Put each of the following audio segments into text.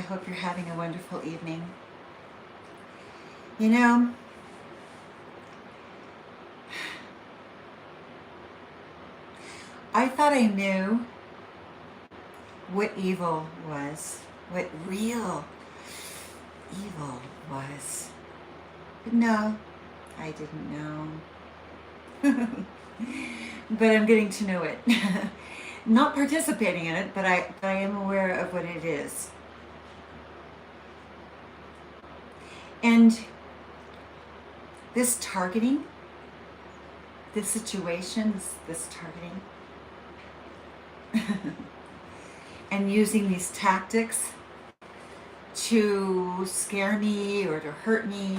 hope you're having a wonderful evening. You know, I thought I knew what evil was, what real evil was. But no, I didn't know. But I'm getting to know it. Not participating in it, but I am aware of what it is. And this targeting, this situation, this targeting, and using these tactics to scare me or to hurt me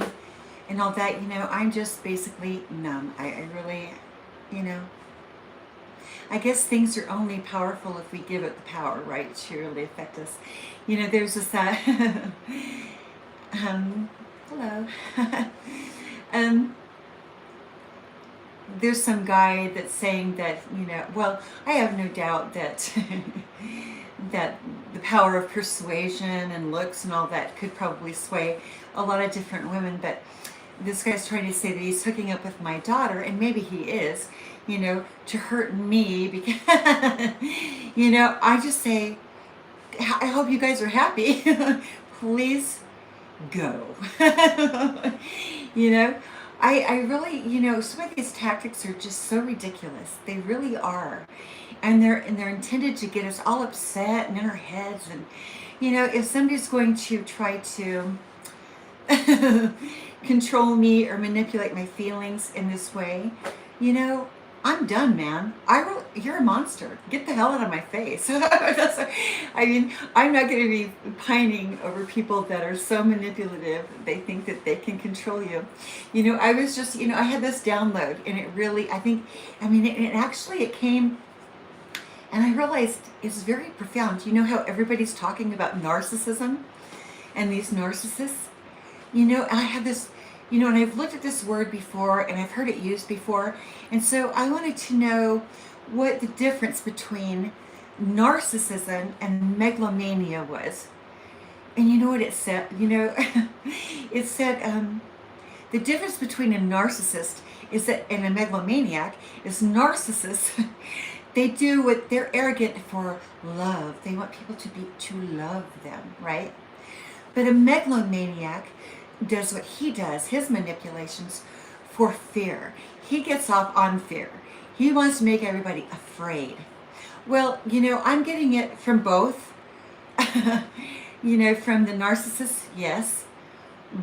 and all that, I'm just basically numb. I really, you know, I guess things are only powerful if we give it the power, right, to really affect us. There's this, hello. um, there's some guy that's saying that, well, I have no doubt that that the power of persuasion and looks and all that could probably sway a lot of different women, but this guy's trying to say that he's hooking up with my daughter, and maybe he is, to hurt me because, I just say, I hope you guys are happy. Please go. I really, some of these tactics are just so ridiculous. They really are. And they're intended to get us all upset and in our heads. And, if somebody's going to try to control me or manipulate my feelings in this way, I'm done, man. You're a monster. Get the hell out of my face. I'm not going to be pining over people that are so manipulative. They think that they can control you. I was just, I had this download, and it really, it came, and I realized it's very profound. You know how everybody's talking about narcissism and these narcissists? I had this, and I've looked at this word before, and I've heard it used before, and so I wanted to know what the difference between narcissism and megalomania was. And you know what it said? It said the difference between a narcissist is that, and a megalomaniac is narcissists. They do what they're arrogant for love. They want people to love them, right? But a megalomaniac does what he does, his manipulations, for fear. He gets off on fear. He wants to make everybody afraid. Well, I'm getting it from both. From the narcissist, yes.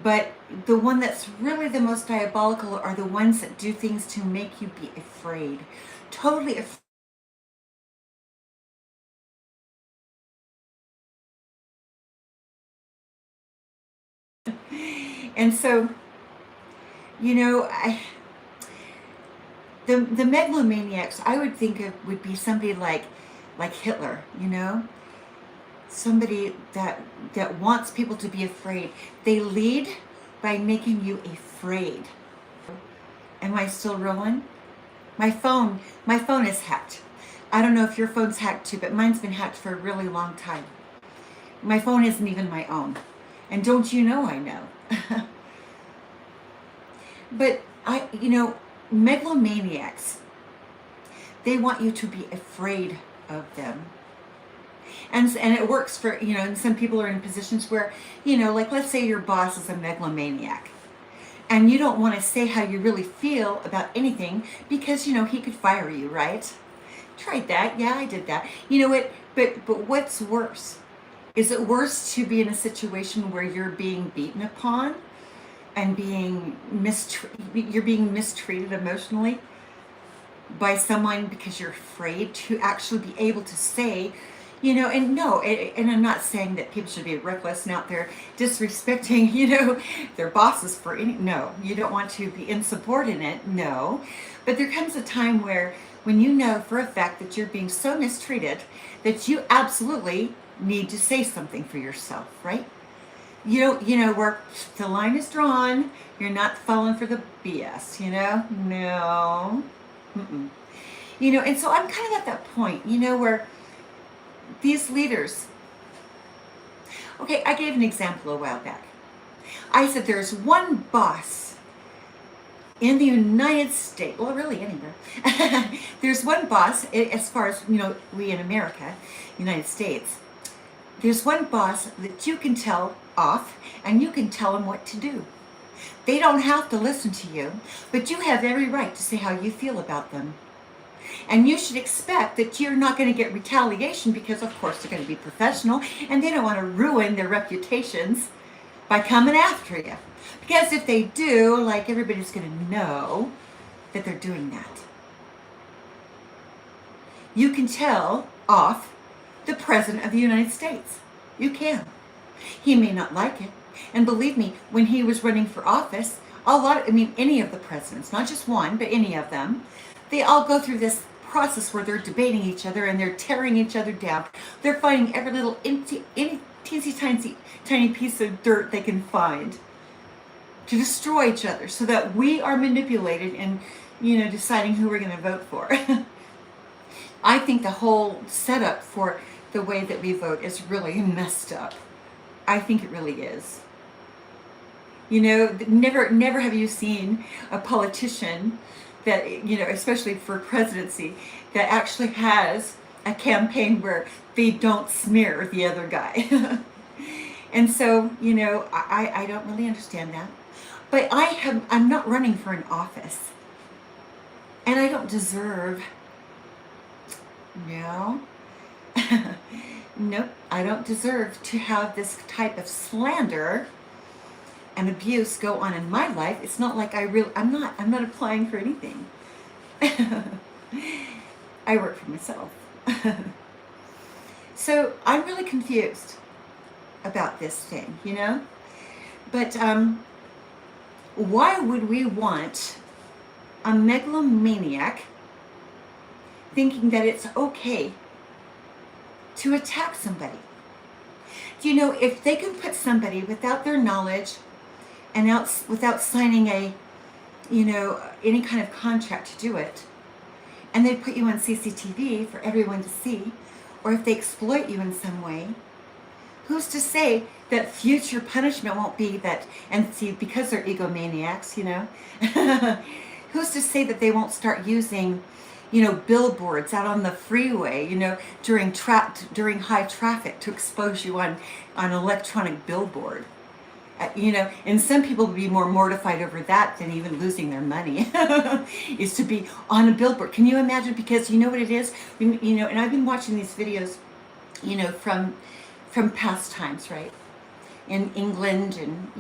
But the one that's really the most diabolical are the ones that do things to make you be afraid. Totally afraid. And so, the megalomaniacs I would think of would be somebody like Hitler, somebody that wants people to be afraid. They lead by making you afraid. Am I still rolling? My phone is hacked. I don't know if your phone's hacked too, but mine's been hacked for a really long time. My phone isn't even my own. And don't you know I know? But megalomaniacs, they want you to be afraid of them. And it works for, and some people are in positions where, like let's say your boss is a megalomaniac. And you don't want to say how you really feel about anything because, he could fire you, right? Tried that. Yeah, I did that. But what's worse? Is it worse to be in a situation where you're being beaten upon and you're being mistreated emotionally by someone because you're afraid to actually be able to say, and no, and I'm not saying that people should be reckless and out there disrespecting, their bosses for any, no, you don't want to be insubordinate, no. But there comes a time where when you know for a fact that you're being so mistreated that you absolutely need to say something for yourself, right? Where the line is drawn, you're not falling for the BS, no. Mm-mm. And so I'm kind of at that point, where these leaders, Okay, I gave an example a while back. I said there's one boss in the United States, well, really anywhere. There's one boss, as far as, we in America, United States, there's one boss that you can tell off and you can tell them what to do. They don't have to listen to you, but you have every right to say how you feel about them. And you should expect that you're not going to get retaliation because, of course, they're going to be professional and they don't want to ruin their reputations by coming after you. Because if they do, like, everybody's going to know that they're doing that. You can tell off the President of the United States. You can. He may not like it. And believe me, when he was running for office, any of the presidents, not just one, but any of them, they all go through this process where they're debating each other and they're tearing each other down. They're finding every little teensy tiny piece of dirt they can find to destroy each other so that we are manipulated in, deciding who we're going to vote for. I think the whole setup for the way that we vote is really messed up. I think it really is. Never have you seen a politician that, especially for presidency, that actually has a campaign where they don't smear the other guy. And so, I don't really understand that. But I'm not running for an office. And I don't deserve, no. Nope, I don't deserve to have this type of slander and abuse go on in my life. It's not like I'm not applying for anything. I work for myself. So I'm really confused about this thing, But why would we want a megalomaniac thinking that it's okay to attack somebody? If they can put somebody without their knowledge and without signing any kind of contract to do it, and they put you on CCTV for everyone to see, or if they exploit you in some way, who's to say that future punishment won't be that? And see, because they're egomaniacs, who's to say that they won't start using, billboards out on the freeway, during high traffic to expose you on electronic billboard? And some people would be more mortified over that than even losing their money, is to be on a billboard. Can you imagine? Because you know what it is? And I've been watching these videos, from past times, right? In England, and,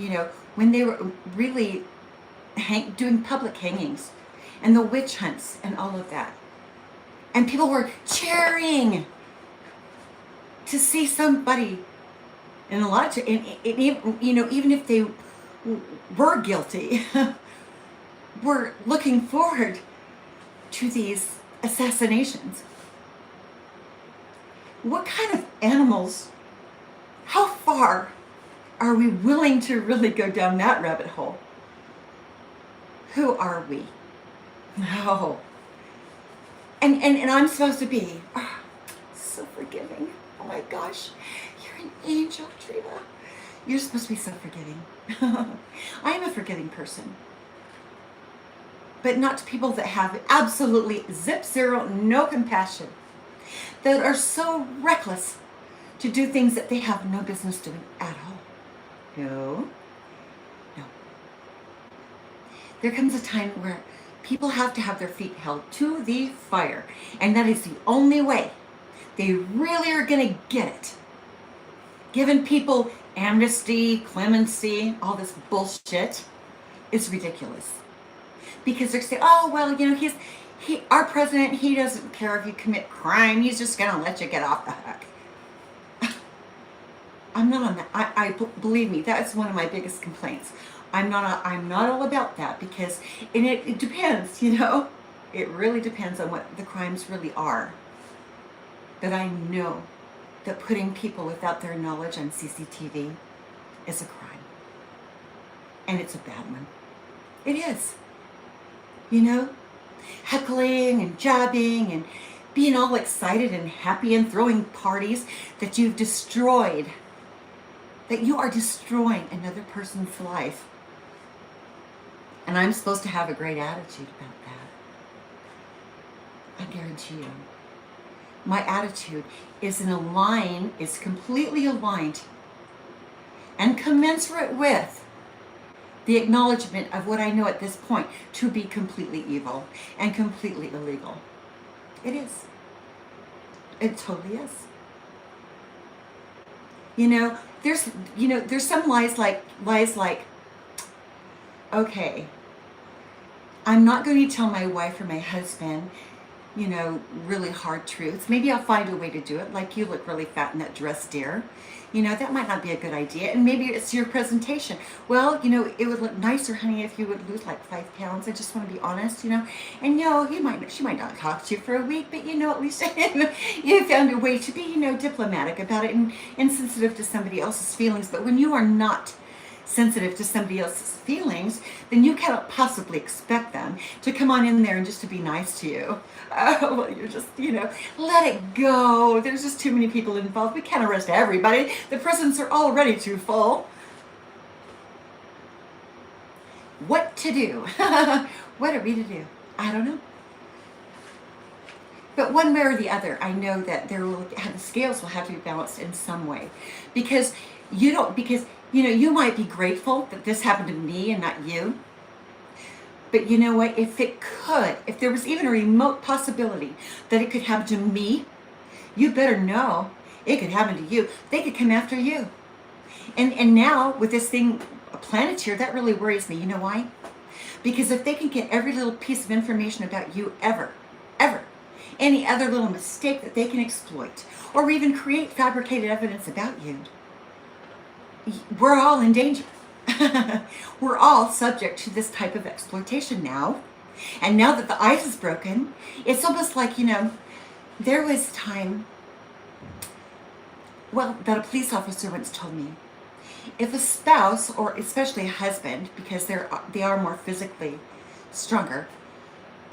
when they were really doing public hangings and the witch hunts and all of that. And people were cheering to see somebody, and a lot of, even if they were guilty, were looking forward to these assassinations. What kind of animals? How far are we willing to really go down that rabbit hole? Who are we? No. And I'm supposed to be so forgiving. Oh my gosh, you're an angel, Treva. You're supposed to be so forgiving. I am a forgiving person. But not to people that have absolutely zero, no compassion. That are so reckless to do things that they have no business doing at all. No. There comes a time where people have to have their feet held to the fire. And that is the only way they really are going to get it. Giving people amnesty, clemency, all this bullshit is ridiculous. Because they're saying, oh, well, our president, he doesn't care if you commit crime. He's just going to let you get off the hook. I'm not on that. Believe me, that's one of my biggest complaints. I'm not all about that, because it depends, It really depends on what the crimes really are. But I know that putting people without their knowledge on CCTV is a crime. And it's a bad one. It is. Heckling and jabbing and being all excited and happy and throwing parties that you've destroyed that you are destroying another person's life. And I'm supposed to have a great attitude about that. I guarantee you. My attitude is is completely aligned and commensurate with the acknowledgement of what I know at this point to be completely evil and completely illegal. It is. It totally is. There's some lies like, okay, I'm not going to tell my wife or my husband, really hard truths. Maybe I'll find a way to do it, like you look really fat in that dress, dear. That might not be a good idea. And maybe it's your presentation. Well, it would look nicer, honey, if you would lose like 5 pounds. I just want to be honest, And, she might not talk to you for a week, but, at least you found a way to be, diplomatic about it and sensitive to somebody else's feelings. But when you are not sensitive to somebody else's feelings, then you cannot possibly expect them to come on in there and just to be nice to you. Well, you're just, let it go. There's just too many people involved. We can't arrest everybody. The prisons are already too full. What to do? What are we to do? I don't know. But one way or the other, I know that the scales will have to be balanced in some way, because you might be grateful that this happened to me and not you. But you know what? If there was even a remote possibility that it could happen to me, you better know it could happen to you. They could come after you. And now with this thing, Planeteer, that really worries me. You know why? Because if they can get every little piece of information about you ever, any other little mistake that they can exploit, or even create fabricated evidence about you, we're all in danger. We're all subject to this type of exploitation now. And now that the ice is broken, it's almost like, there was time, that a police officer once told me, if a spouse, or especially a husband, because they are more physically stronger,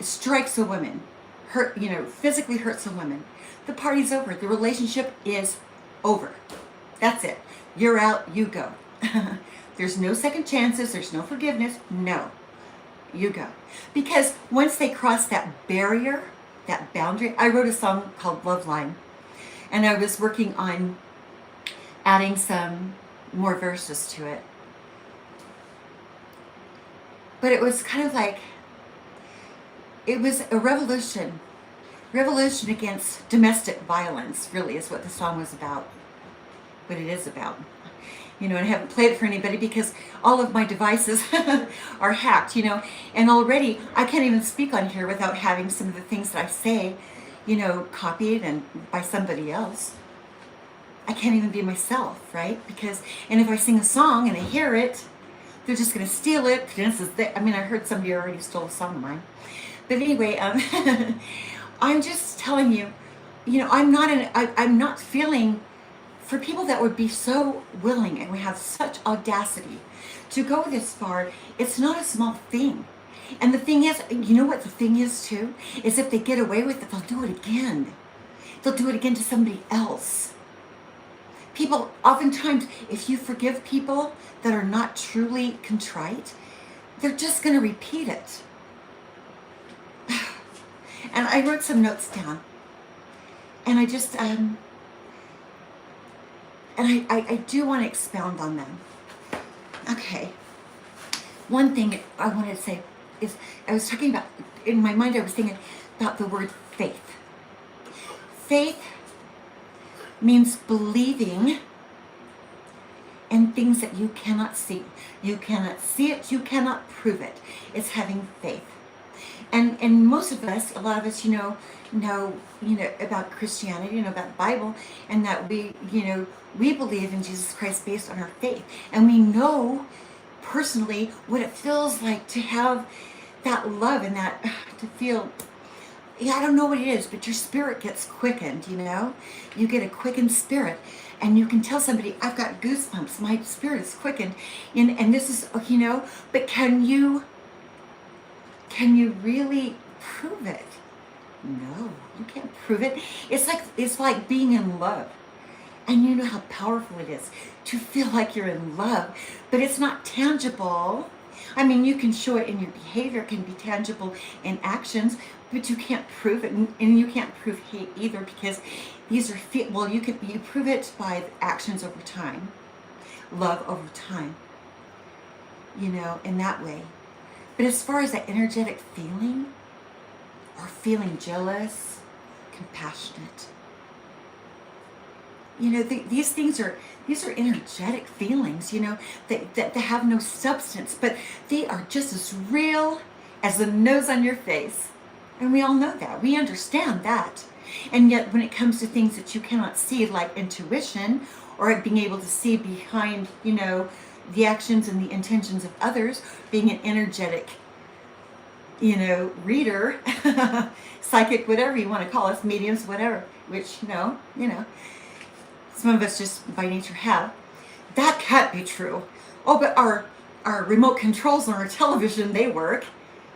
strikes a woman, physically hurts a woman, the party's over. The relationship is over. That's it. You're out, you go. There's no second chances, there's no forgiveness. No, you go. Because once they cross that barrier, that boundary, I wrote a song called Love Line, and I was working on adding some more verses to it. But it was kind of like, it was a revolution against domestic violence, really, is what the song was about. What it is about. And I haven't played it for anybody because all of my devices are hacked, and already I can't even speak on here without having some of the things that I say, copied and by somebody else. I can't even be myself, right? And if I sing a song and they hear it, they're just going to steal it. I heard somebody already stole a song of mine. But anyway, I'm just telling you, I'm not feeling, for people that would be so willing and we have such audacity to go this far, it's not a small thing. And the thing is, you know what the thing is too? Is if they get away with it, they'll do it again. They'll do it again to somebody else. People, oftentimes, if you forgive people that are not truly contrite, they're just going to repeat it. And I wrote some notes down. And I just, and I do want to expound on them. Okay. One thing I wanted to say is, I was talking about, in my mind I was thinking about the word faith. Faith means believing in things that you cannot see. You cannot see it, you cannot prove it. It's having faith. And most of us, a lot of us, know about Christianity, about the Bible, and that we believe in Jesus Christ based on our faith. And we know personally what it feels like to have that love and that, to feel, I don't know what it is, but your spirit gets quickened, You get a quickened spirit. And you can tell somebody, I've got goosebumps, my spirit is quickened. And this is, but can you really prove it? No, you can't prove it. It's like being in love. And you know how powerful it is to feel like you're in love, but it's not tangible. I mean, you can show it in your behavior, it can be tangible in actions, but you can't prove it, and you can't prove hate either, because these are well, you prove it by actions over time, love over time, in that way. But as far as that energetic feeling, or feeling jealous, compassionate, these are energetic feelings, that have no substance, but they are just as real as the nose on your face. And we all know that. We understand that. And yet when it comes to things that you cannot see, like intuition, or being able to see behind, the actions and the intentions of others, being an energetic, reader, psychic, whatever you want to call us, mediums, whatever, which, some of us just by nature have. That can't be true. Oh, but our remote controls on our television, they work.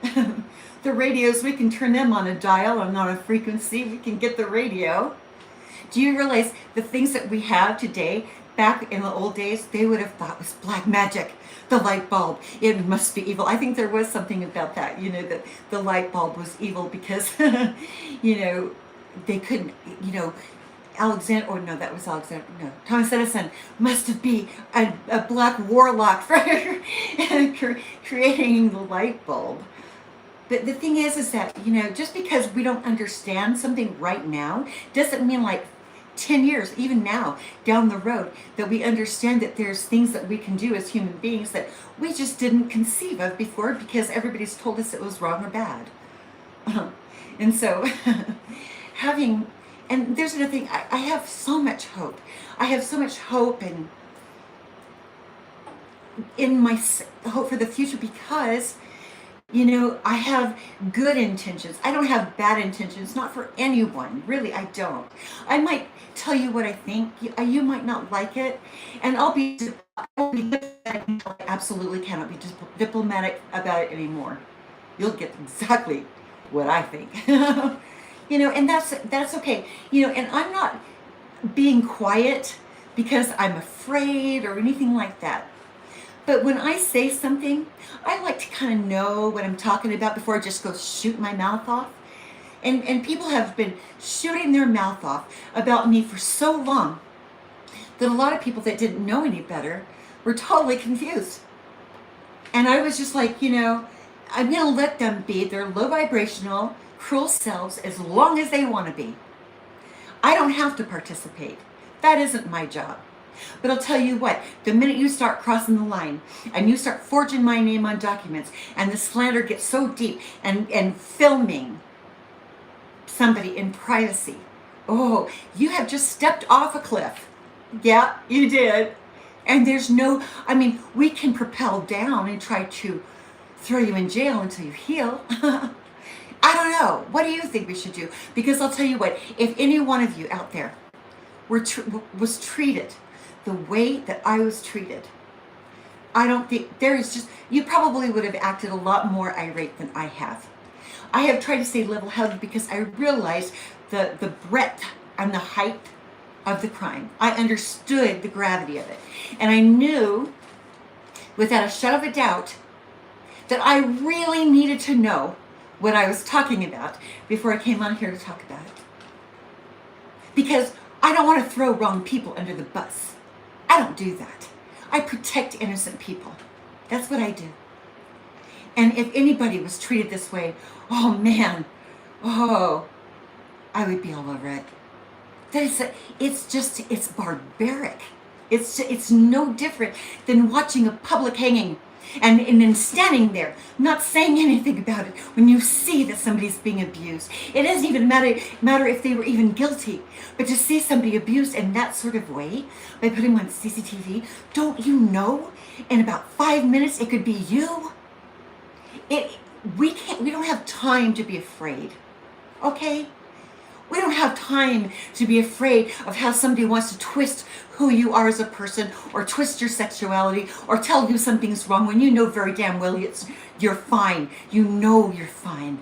The radios, we can turn them on a dial and on a frequency. We can get the radio. Do you realize the things that we have today, back in the old days, they would have thought was black magic. The light bulb, it must be evil. I think there was something about that, that the light bulb was evil because, they couldn't, Thomas Edison must be a black warlock for creating the light bulb. But the thing is that, just because we don't understand something right now, doesn't mean like 10 years, even now, down the road, that we understand that there's things that we can do as human beings that we just didn't conceive of before, because everybody's told us it was wrong or bad. And so, and there's another thing, I have so much hope. I have so much hope in my hope for the future, because I have good intentions. I don't have bad intentions, not for anyone. Really, I don't. I might tell you what I think. You might not like it. And I'll be diplomatic until I absolutely cannot be diplomatic about it anymore. You'll get exactly what I think. And that's okay. And I'm not being quiet because I'm afraid or anything like that. But when I say something, I like to kind of know what I'm talking about before I just go shoot my mouth off. And people have been shooting their mouth off about me for so long that a lot of people that didn't know any better were totally confused. And I was just like, I'm going to let them be their low vibrational, cruel selves as long as they want to be. I don't have to participate. That isn't my job. But I'll tell you what, the minute you start crossing the line and you start forging my name on documents and the slander gets so deep and filming somebody in privacy, oh, you have just stepped off a cliff. Yeah, you did. And there's we can propel down and try to throw you in jail until you heal. I don't know. What do you think we should do? Because I'll tell you what, if any one of you out there was treated the way that I was treated, I don't think you probably would have acted a lot more irate than I have. I have tried to stay level-headed because I realized the breadth and the height of the crime. I understood the gravity of it. And I knew, without a shadow of a doubt, that I really needed to know what I was talking about before I came on here to talk about it. Because I don't want to throw wrong people under the bus. I don't do that. I protect innocent people. That's what I do. And if anybody was treated this way, oh man, I would be all over it. It's barbaric. It's no different than watching a public hanging and then standing there, not saying anything about it when you see that somebody's being abused. It doesn't even matter if they were even guilty, but to see somebody abused in that sort of way, by putting them on CCTV, don't you know, in about 5 minutes it could be you? We don't have time to be afraid, okay? We don't have time to be afraid of how somebody wants to twist who you are as a person, or twist your sexuality, or tell you something's wrong when you know very damn well you're fine. You know you're fine.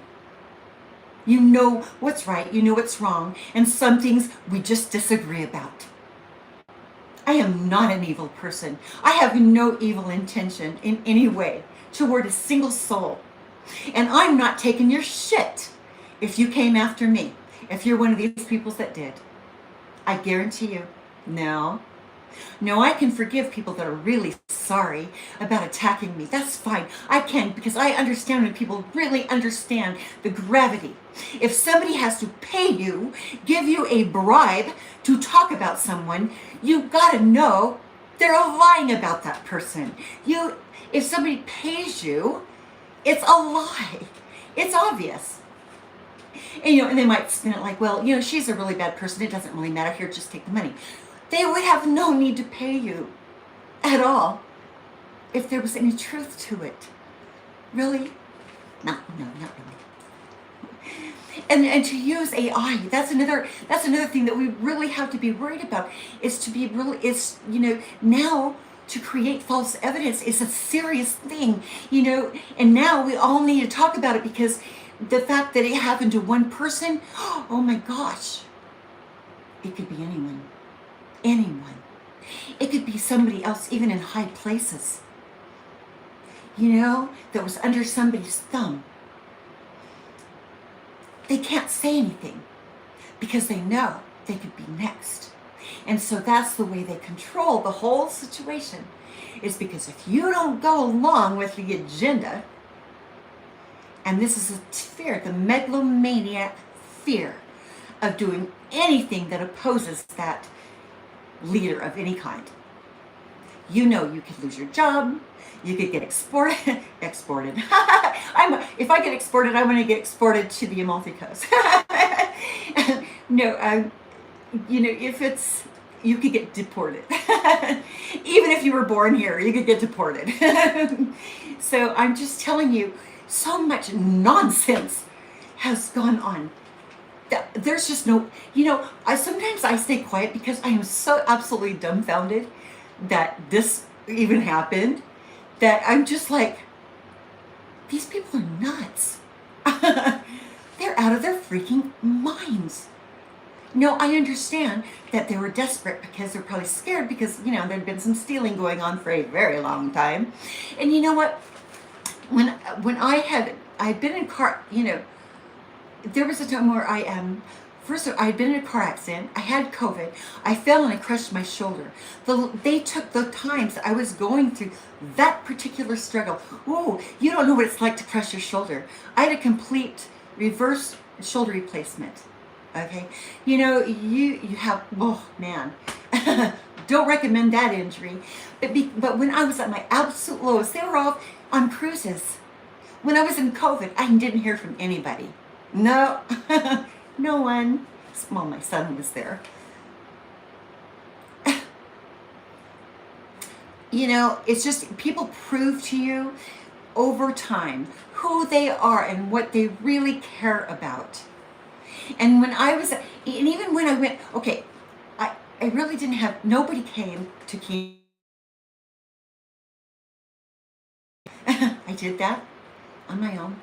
You know what's right, you know what's wrong, and some things we just disagree about. I am not an evil person. I have no evil intention in any way toward a single soul. And I'm not taking your shit if you came after me. If you're one of these people that did. I guarantee you. No. No, I can forgive people that are really sorry about attacking me. That's fine. I can, because I understand when people really understand the gravity. If somebody has to pay you, give you a bribe to talk about someone, you gotta know they're lying about that person. If somebody pays you, it's a lie. It's obvious. And they might spin it like, well, she's a really bad person. It doesn't really matter. Here, just take the money. They would have no need to pay you at all if there was any truth to it. Really? No, not really. And to use AI, that's another thing that we really have to be worried about. Now to create false evidence is a serious thing. And now we all need to talk about it, because the fact that it happened to one person, oh my gosh, it could be anyone. Anyone. It could be somebody else, even in high places, that was under somebody's thumb. They can't say anything because they know they could be next. And so that's the way they control the whole situation, is because if you don't go along with the agenda, and this is a fear, the megalomaniac fear of doing anything that opposes that leader of any kind. You could lose your job. You could get exported. If I get exported, I want to get exported to the Amalfi Coast. You could get deported. Even if you were born here, you could get deported. So I'm just telling you, so much nonsense has gone on. There's just no, sometimes I stay quiet because I am so absolutely dumbfounded that this even happened, that I'm just like, these people are nuts. They're out of their freaking minds. No, I understand that they were desperate because they're probably scared because, there'd been some stealing going on for a very long time. And you know what? When I'd been in car, there was a time where first of all, I had been in a car accident. I had COVID. I fell and I crushed my shoulder. They took the times I was going through that particular struggle. Whoa, you don't know what it's like to crush your shoulder. I had a complete reverse shoulder replacement. Okay, you have, oh man, don't recommend that injury. But when I was at my absolute lowest, they were off on cruises. When I was in COVID, I didn't hear from anybody. No, no one. Well, my son was there. It's just people prove to you over time who they are and what they really care about. And even when I went, okay, I really didn't have, nobody came to keep. I did that on my own.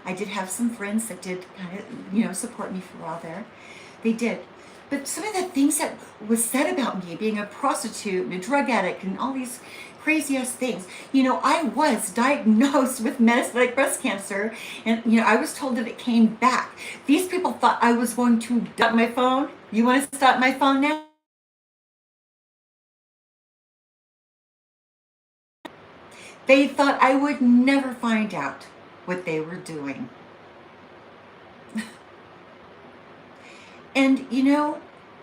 I did have some friends that did kind of, support me for a while there. They did. But some of the things that was said about me, being a prostitute and a drug addict and all these crazy-ass things. I was diagnosed with metastatic breast cancer, and, I was told that it came back. These people thought I was going to stop my phone. You want to stop my phone now? They thought I would never find out what they were doing. And,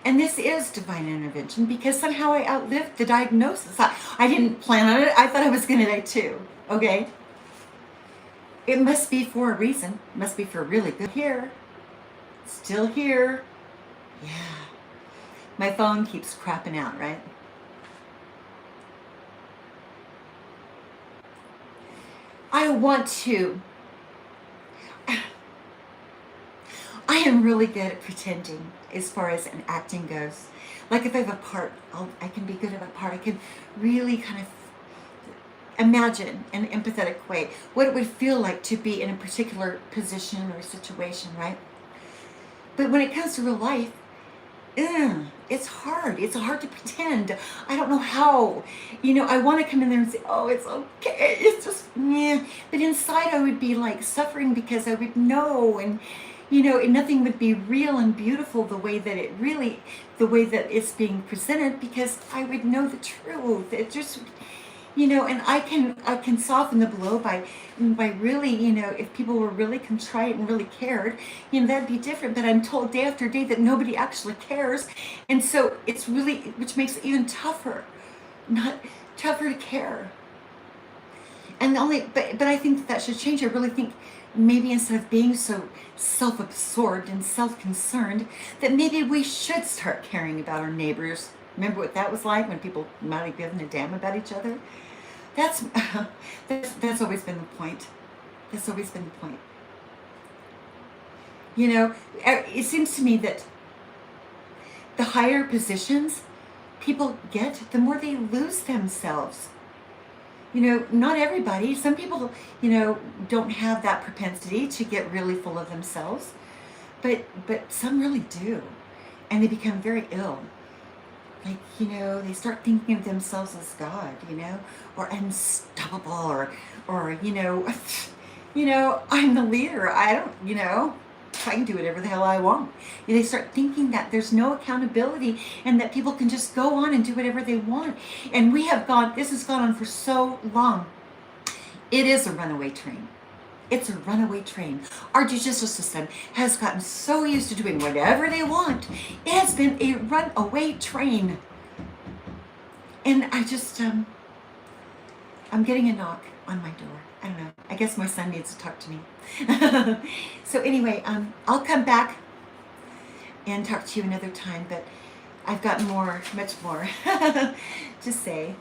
and this is divine intervention, because somehow I outlived the diagnosis. I didn't plan on it. I thought I was going to die too. Okay? It must be for a reason. It must be for a really good here. Still here. Yeah. My phone keeps crapping out, right? I am really good at pretending as far as an acting goes. Like if I have a part, I can be good at a part. I can really kind of imagine in an empathetic way what it would feel like to be in a particular position or situation, right? But when it comes to real life, it's hard. It's hard to pretend. I don't know how. I want to come in there and say, oh, it's okay. It's just, yeah. But inside I would be like suffering because I would know, and nothing would be real and beautiful the way that it's being presented, because I would know the truth. It just, and I can soften the blow by really, if people were really contrite and really cared, that'd be different. But I'm told day after day that nobody actually cares, and so it's really, which makes it even tougher, not tougher to care. And the only, but I think that should change. I really think maybe instead of being so self-absorbed and self-concerned, that maybe we should start caring about our neighbors. Remember what that was like when people might have given a damn about each other? That's that's always been the point. That's always been the point. It seems to me that the higher positions people get, the more they lose themselves. Not everybody. Some people, don't have that propensity to get really full of themselves, but some really do, and they become very ill. Like, they start thinking of themselves as God, or unstoppable, or I'm the leader. I don't, I can do whatever the hell I want. They start thinking that there's no accountability and that people can just go on and do whatever they want. And this has gone on for so long. It is a runaway train. It's a runaway train. Our judicial system has gotten so used to doing whatever they want. It has been a runaway train. And I'm getting a knock on my door. I don't know. I guess my son needs to talk to me. So anyway, I'll come back and talk to you another time, but I've got much more to say.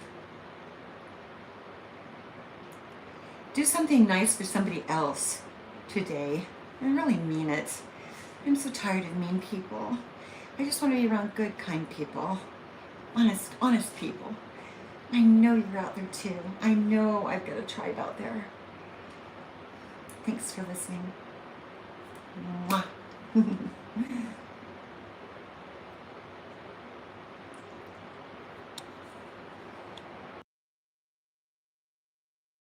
Do something nice for somebody else today, and really mean it. I'm so tired of mean people. I just want to be around good, kind people. Honest people. I know you're out there too. I know I've got a tribe out there. Thanks for listening. Mwah.